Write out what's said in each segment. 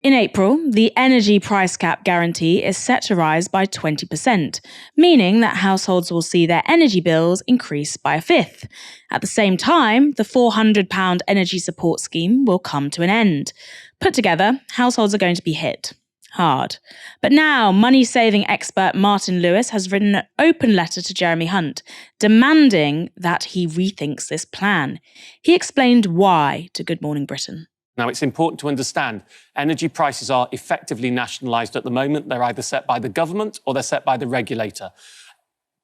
In April, the energy price cap guarantee is set to rise by 20%, meaning that households will see their energy bills increase by a fifth. At the same time, the £400 energy support scheme will come to an end. Put together, households are going to be hit hard. But now, money-saving expert Martin Lewis has written an open letter to Jeremy Hunt, demanding that he rethinks this plan. He explained why to Good Morning Britain. Now, it's important to understand energy prices are effectively nationalised at the moment. They're either set by the government or they're set by the regulator.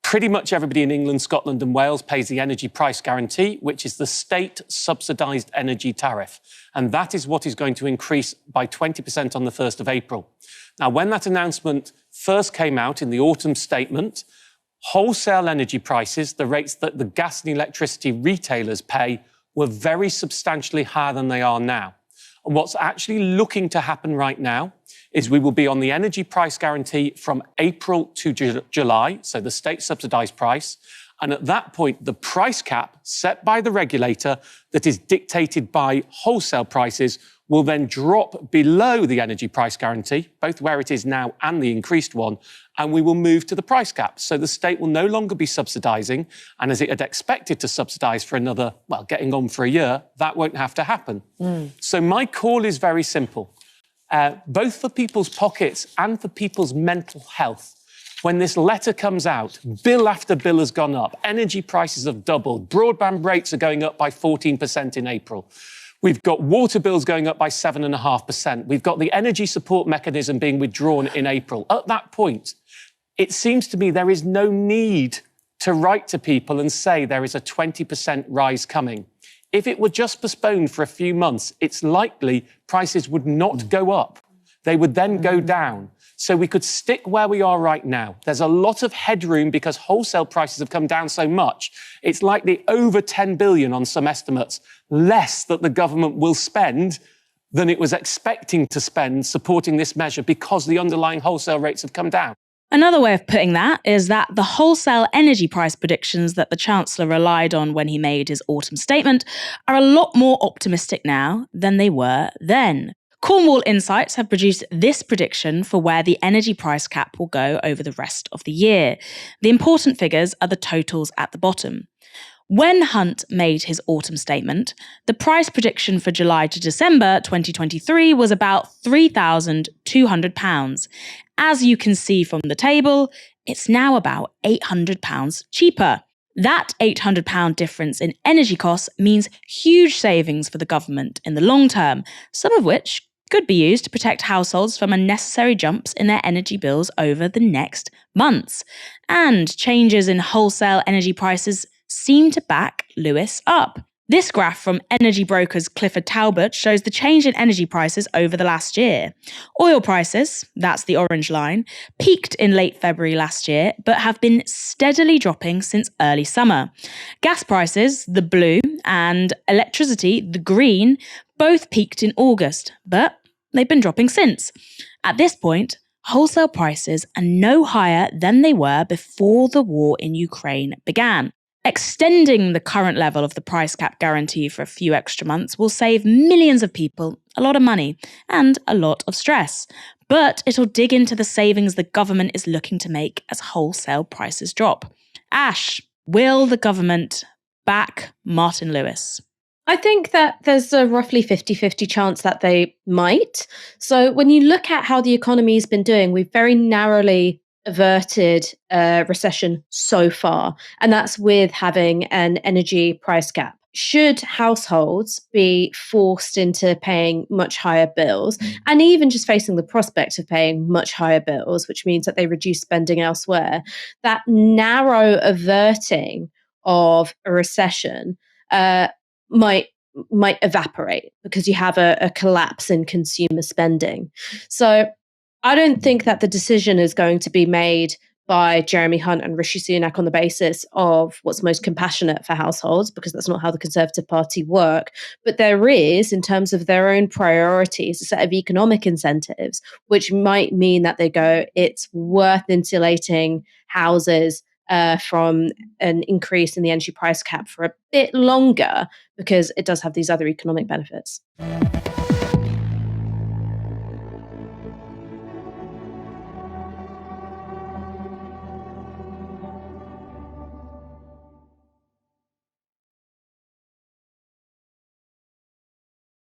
Pretty much everybody in England, Scotland and Wales pays the energy price guarantee, which is the state subsidised energy tariff. And that is what is going to increase by 20% on the 1st of April. Now, when that announcement first came out in the autumn statement, wholesale energy prices, the rates that the gas and electricity retailers pay, were very substantially higher than they are now. And what's actually looking to happen right now is we will be on the energy price guarantee from April to July, so the state subsidised price. And at that point, the price cap set by the regulator that is dictated by wholesale prices will then drop below the energy price guarantee, both where it is now and the increased one, and we will move to the price cap. So the state will no longer be subsidising, and as it had expected to subsidise for another, getting on for a year, that won't have to happen. So my call is very simple. Both for people's pockets and for people's mental health. When this letter comes out, bill after bill has gone up, energy prices have doubled, broadband rates are going up by 14% in April. We've got water bills going up by 7.5%. We've got the energy support mechanism being withdrawn in April. At that point, it seems to me there is no need to write to people and say there is a 20% rise coming. If it were just postponed for a few months, it's likely prices would not go up. They would then go down. So we could stick where we are right now. There's a lot of headroom because wholesale prices have come down so much. It's likely over 10 billion on some estimates, less that the government will spend than it was expecting to spend supporting this measure because the underlying wholesale rates have come down. Another way of putting that is that the wholesale energy price predictions that the Chancellor relied on when he made his autumn statement are a lot more optimistic now than they were then. Cornwall Insights have produced this prediction for where the energy price cap will go over the rest of the year. The important figures are the totals at the bottom. When Hunt made his autumn statement, the price prediction for July to December 2023 was about £3,200. As you can see from the table, it's now about £800 cheaper. That £800 difference in energy costs means huge savings for the government in the long term, some of which could be used to protect households from unnecessary jumps in their energy bills over the next months. And changes in wholesale energy prices seem to back Lewis up. This graph from energy brokers Clifford Talbot shows the change in energy prices over the last year. Oil prices, that's the orange line, peaked in late February last year, but have been steadily dropping since early summer. Gas prices, the blue, and electricity, the green, both peaked in August, but they've been dropping since. At this point, wholesale prices are no higher than they were before the war in Ukraine began. Extending the current level of the price cap guarantee for a few extra months will save millions of people a lot of money and a lot of stress. But it'll dig into the savings the government is looking to make as wholesale prices drop. Ash, will the government back Martin Lewis? I think that there's a roughly 50-50 chance that they might. So when you look at how the economy's been doing, we've very narrowly averted a recession so far, and that's with having an energy price cap. Should households be forced into paying much higher bills, and even just facing the prospect of paying much higher bills, which means that they reduce spending elsewhere, that narrow averting of a recession might evaporate because you have a collapse in consumer spending. So I don't think that the decision is going to be made by Jeremy Hunt and Rishi Sunak on the basis of what's most compassionate for households, because that's not how the Conservative Party work. But there is, in terms of their own priorities, a set of economic incentives, which might mean that they go, it's worth insulating houses from an increase in the energy price cap for a bit longer, because it does have these other economic benefits.